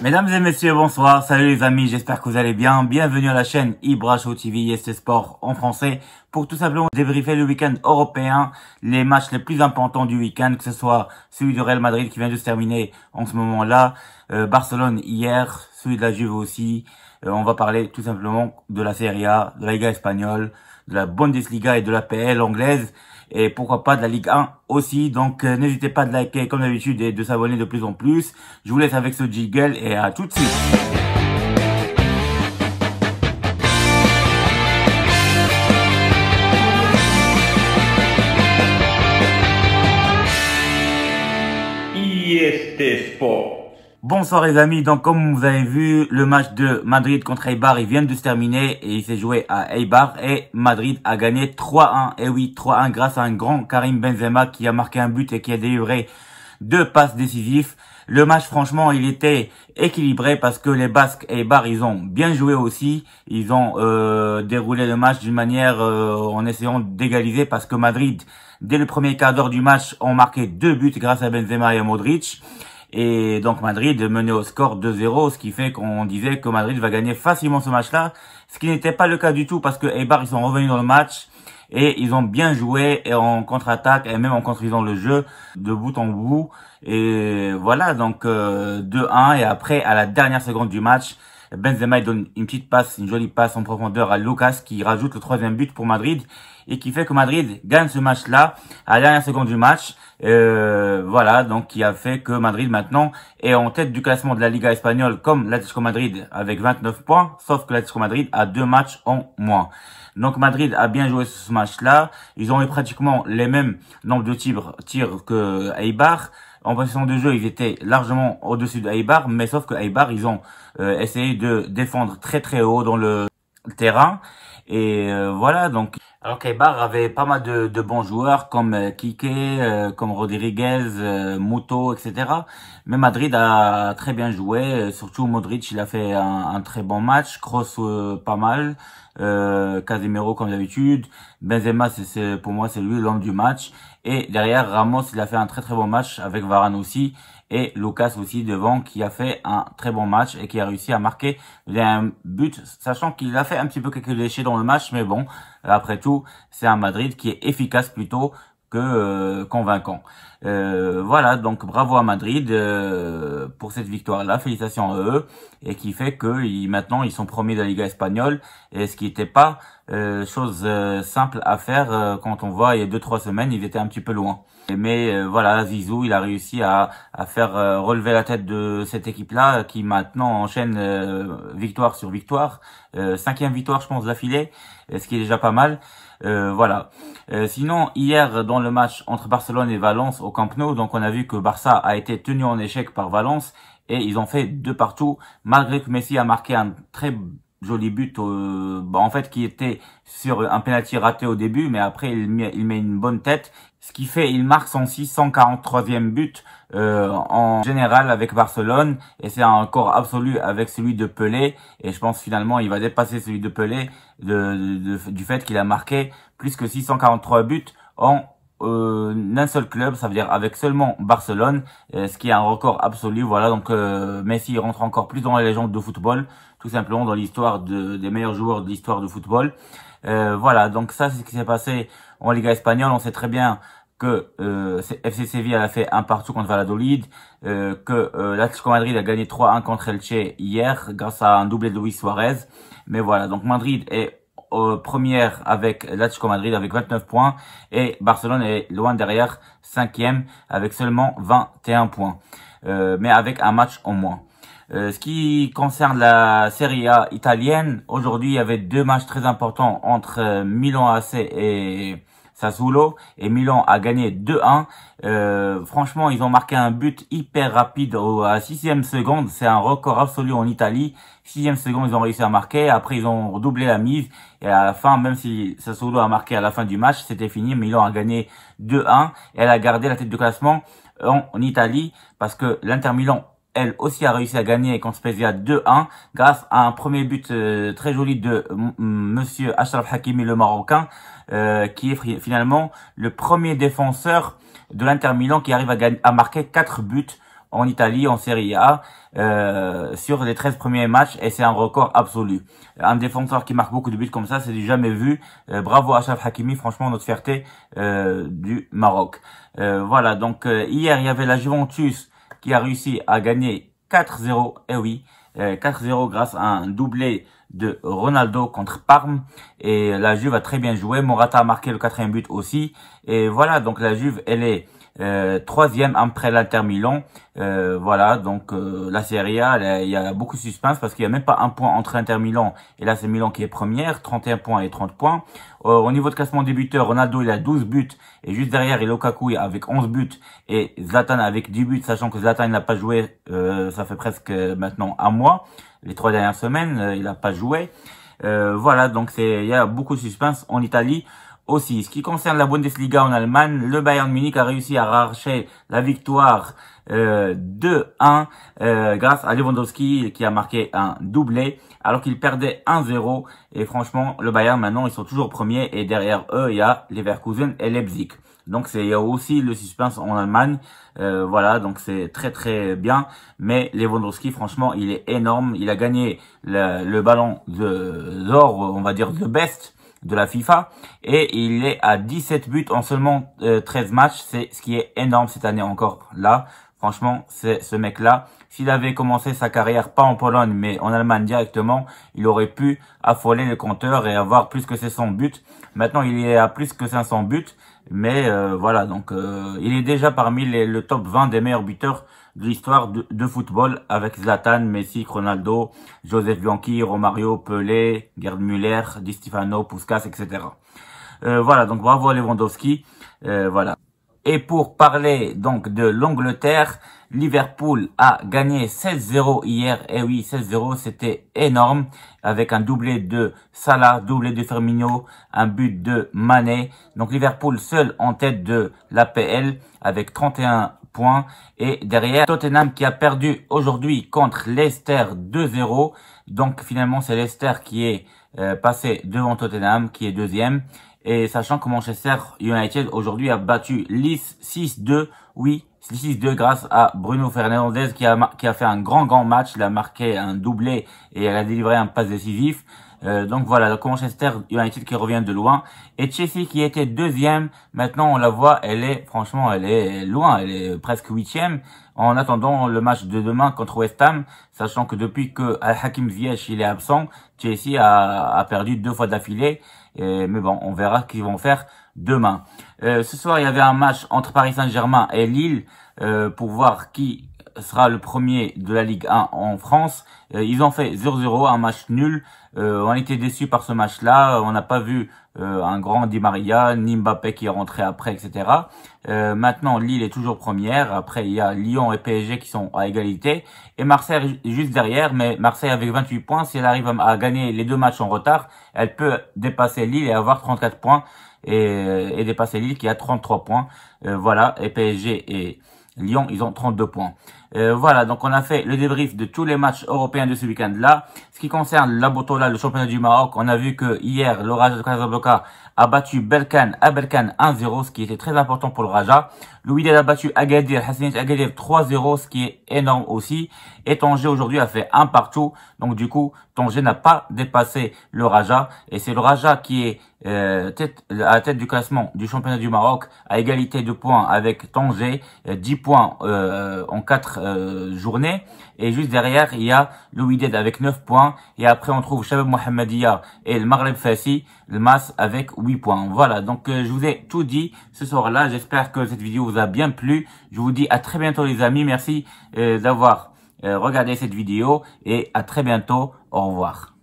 Mesdames et messieurs, bonsoir. Salut les amis, j'espère que vous allez bien. Bienvenue à la chaîne Ibra Show TV ST Sport en français pour tout simplement débriefer le week-end européen, les matchs les plus importants du week-end, que ce soit celui du Real Madrid qui vient de se terminer en ce moment-là, Barcelone hier, celui de la Juve aussi. On va parler tout simplement de la Serie A, de la Liga espagnole, de la Bundesliga et de la PL anglaise. Et pourquoi pas de la Ligue 1 aussi. Donc n'hésitez pas de liker comme d'habitude et de s'abonner de plus en plus. Je vous laisse avec ce jingle et à tout de suite. IST Sport. Bonsoir les amis, donc comme vous avez vu, le match de Madrid contre Eibar, il vient de se terminer et il s'est joué à Eibar et Madrid a gagné 3-1. Et oui, 3-1 grâce à un grand Karim Benzema qui a marqué un but et qui a délivré 2 passes décisives. Le match, franchement, il était équilibré parce que les Basques et Eibar, ils ont bien joué aussi. Ils ont déroulé le match d'une manière en essayant d'égaliser parce que Madrid, dès le premier quart d'heure du match, ont marqué 2 buts grâce à Benzema et à Modric. Et donc Madrid menait au score 2-0, ce qui fait qu'on disait que Madrid va gagner facilement ce match-là, ce qui n'était pas le cas du tout parce que Eibar, ils sont revenus dans le match et ils ont bien joué et en contre-attaque et même en construisant le jeu de bout en bout. Et voilà, donc 2-1 et après, à la dernière seconde du match, Benzema il donne une petite passe, une jolie passe en profondeur à Lucas qui rajoute le 3e but pour Madrid et qui fait que Madrid gagne ce match-là à la dernière seconde du match. Voilà, donc qui a fait que Madrid maintenant est en tête du classement de la Liga espagnole comme l'Atlético Madrid avec 29 points, sauf que l'Atlético Madrid a 2 matchs en moins. Donc Madrid a bien joué ce match-là. Ils ont eu pratiquement les mêmes nombres de tirs que Eibar. En position de jeu, ils étaient largement au-dessus de Eibar, mais sauf que Eibar, ils ont essayé de défendre très très haut dans le terrain. Et voilà, donc alors qu'Eibar avait pas mal de bons joueurs comme Kike, comme Rodriguez, Muto, etc. Mais Madrid a très bien joué, surtout Modric, il a fait un très bon match, Kroos pas mal, Casemiro comme d'habitude, Benzema pour moi c'est lui l'homme du match. Et derrière Ramos, il a fait un très très bon match avec Varane aussi. Et Lucas aussi devant qui a fait un très bon match et qui a réussi à marquer un but, sachant qu'il a fait un petit peu quelques déchets dans le match, mais bon, après tout, c'est un Madrid qui est efficace plutôt que convaincant. Voilà, donc bravo à Madrid pour cette victoire-là, félicitations à eux, et qui fait que maintenant ils sont premiers de la Liga espagnole, et ce qui n'était pas chose simple à faire quand on voit il y a 2-3 semaines, ils étaient un petit peu loin. Mais voilà, Zizou, il a réussi à faire relever la tête de cette équipe-là qui maintenant enchaîne victoire sur victoire, 5e victoire je pense d'affilée, ce qui est déjà pas mal. Voilà. Sinon, hier dans le match entre Barcelone et Valence au Camp Nou, donc on a vu que Barça a été tenu en échec par Valence et ils ont fait 2 partout, malgré que Messi a marqué un très joli but en fait qui était sur un penalty raté au début, mais après il met une bonne tête, ce qui fait il marque son 643e but en général avec Barcelone, et c'est un record absolu avec celui de Pelé, et je pense finalement il va dépasser celui de Pelé du fait qu'il a marqué plus que 643 buts en un seul club, ça veut dire avec seulement Barcelone, ce qui est un record absolu. Voilà, donc Messi rentre encore plus dans la légende de football, tout simplement dans l'histoire des meilleurs joueurs de l'histoire du football. Voilà, donc ça c'est ce qui s'est passé en Liga espagnole. On sait très bien que FC Séville a fait un partout contre Valladolid, que l'Atlético Madrid a gagné 3-1 contre Elche hier grâce à un doublé de Luis Suarez. Mais voilà, donc Madrid est première avec l'Atlético Madrid avec 29 points et Barcelone est loin derrière 5e avec seulement 21 points, mais avec un match en moins. Ce qui concerne la Serie A italienne, aujourd'hui il y avait 2 matchs très importants entre Milan AC et Sassuolo, et Milan a gagné 2-1. Franchement, ils ont marqué un but hyper rapide à 6e seconde. C'est un record absolu en Italie. 6e seconde, ils ont réussi à marquer. Après, ils ont redoublé la mise. Et à la fin, même si Sassuolo a marqué à la fin du match, c'était fini. Milan a gagné 2-1. Et elle a gardé la tête du classement en Italie parce que l'Inter Milan, elle aussi a réussi à gagner contre Spezia 2-1 grâce à un premier but très joli de monsieur Achraf Hakimi, le Marocain, qui est finalement le premier défenseur de l'Inter Milan qui arrive à marquer 4 buts en Italie, en Serie A, sur les 13 premiers matchs, et c'est un record absolu. Un défenseur qui marque beaucoup de buts comme ça, c'est du jamais vu. Bravo à Achraf Hakimi, franchement notre fierté du Maroc. Voilà, donc hier il y avait la Juventus qui a réussi à gagner 4-0, et oui, 4-0 grâce à un doublé de Ronaldo contre Parme, et la Juve a très bien joué. Morata a marqué le 4e but aussi, et voilà, donc la Juve elle est 3e après l'Inter Milan. Voilà, donc la Serie A, il y a beaucoup de suspense parce qu'il y a même pas un point entre l'Inter Milan et l'AC Milan qui est première, 31 points et 30 points. Au niveau de classement des buteurs, Ronaldo il a 12 buts, et juste derrière il y a Lukaku avec 11 buts et Zlatan avec 10 buts, sachant que Zlatan il n'a pas joué, ça fait presque maintenant un mois, les 3 dernières semaines, il n'a pas joué. Voilà, donc il y a beaucoup de suspense en Italie aussi. Ce qui concerne la Bundesliga en Allemagne, le Bayern Munich a réussi à arracher la victoire 2-1 grâce à Lewandowski qui a marqué un doublé alors qu'il perdait 1-0, et franchement le Bayern maintenant ils sont toujours premiers, et derrière eux il y a Leverkusen et Leipzig. Donc il y a aussi le suspense en Allemagne. Voilà, donc c'est très très bien, mais Lewandowski franchement il est énorme, il a gagné le ballon d'or, on va dire the best de la FIFA, et il est à 17 buts en seulement 13 matchs, c'est ce qui est énorme cette année encore là. Franchement, c'est ce mec-là, s'il avait commencé sa carrière pas en Pologne mais en Allemagne directement, il aurait pu affoler le compteur et avoir plus que 700 buts. Maintenant, il est à plus que 500 buts, mais voilà, donc il est déjà parmi le top 20 des meilleurs buteurs de l'histoire de football, avec Zlatan, Messi, Ronaldo, Joseph Bianchi, Romario, Pelé, Gerd Müller, Di Stefano, Puskas, etc. Voilà, donc bravo à Lewandowski. Voilà. Et pour parler donc de l'Angleterre, Liverpool a gagné 16-0 hier. Et oui, 16-0, c'était énorme, avec un doublé de Salah, doublé de Firmino, un but de Mané. Donc Liverpool seul en tête de l'APL avec 31 points. Et derrière, Tottenham qui a perdu aujourd'hui contre Leicester 2-0. Donc finalement, c'est Leicester qui est passé devant Tottenham, qui est deuxième. Et sachant que Manchester United aujourd'hui a battu Leeds 6-2, oui, 6-2 grâce à Bruno Fernandes qui a fait un grand match. Il a marqué un doublé et elle a délivré un passe décisif. Donc voilà, donc Manchester United qui revient de loin. Et Chelsea qui était deuxième, maintenant on la voit, elle est loin, elle est presque 8e. En attendant le match de demain contre West Ham, sachant que depuis que Hakim Ziyech il est absent, Chelsea a perdu 2 fois d'affilée. Mais bon, on verra ce qu'ils vont faire demain. Ce soir, il y avait un match entre Paris Saint-Germain et Lille pour voir qui sera le premier de la Ligue 1 en France. Ils ont fait 0-0, un match nul. On était déçus par ce match-là. On n'a pas vu un grand Di Maria, ni Mbappé qui est rentré après, etc. Maintenant, Lille est toujours première. Après, il y a Lyon et PSG qui sont à égalité. Et Marseille juste derrière. Mais Marseille avec 28 points, si elle arrive à gagner les 2 matchs en retard, elle peut dépasser Lille et avoir 34 points. Et dépasser Lille qui a 33 points. Voilà, et PSG et Lyon, ils ont 32 points. Voilà, donc on a fait le débrief de tous les matchs européens de ce week-end-là. Ce qui concerne la Botola, le championnat du Maroc, on a vu que hier, le Raja de Casablanca a battu Berkane à Berkane 1-0, ce qui était très important pour le Raja. Le Wydad a battu Agadir, Hassanit Agadir 3-0, ce qui est énorme aussi. Et Tanger aujourd'hui a fait 1 partout. Donc du coup, Tanger n'a pas dépassé le Raja. Et c'est le Raja qui est à la tête du classement du championnat du Maroc, à égalité de points avec Tanger, 10 points en 4 journées. Et juste derrière, il y a le Wydad avec 9 points. Et après, on trouve Shabab Mohammedia et le Maghreb Fassi, le MAS avec 8 points. Voilà, donc je vous ai tout dit ce soir-là. J'espère que cette vidéo vous a bien plu. Je vous dis à très bientôt les amis. Merci d'avoir regardé cette vidéo et à très bientôt. Au revoir.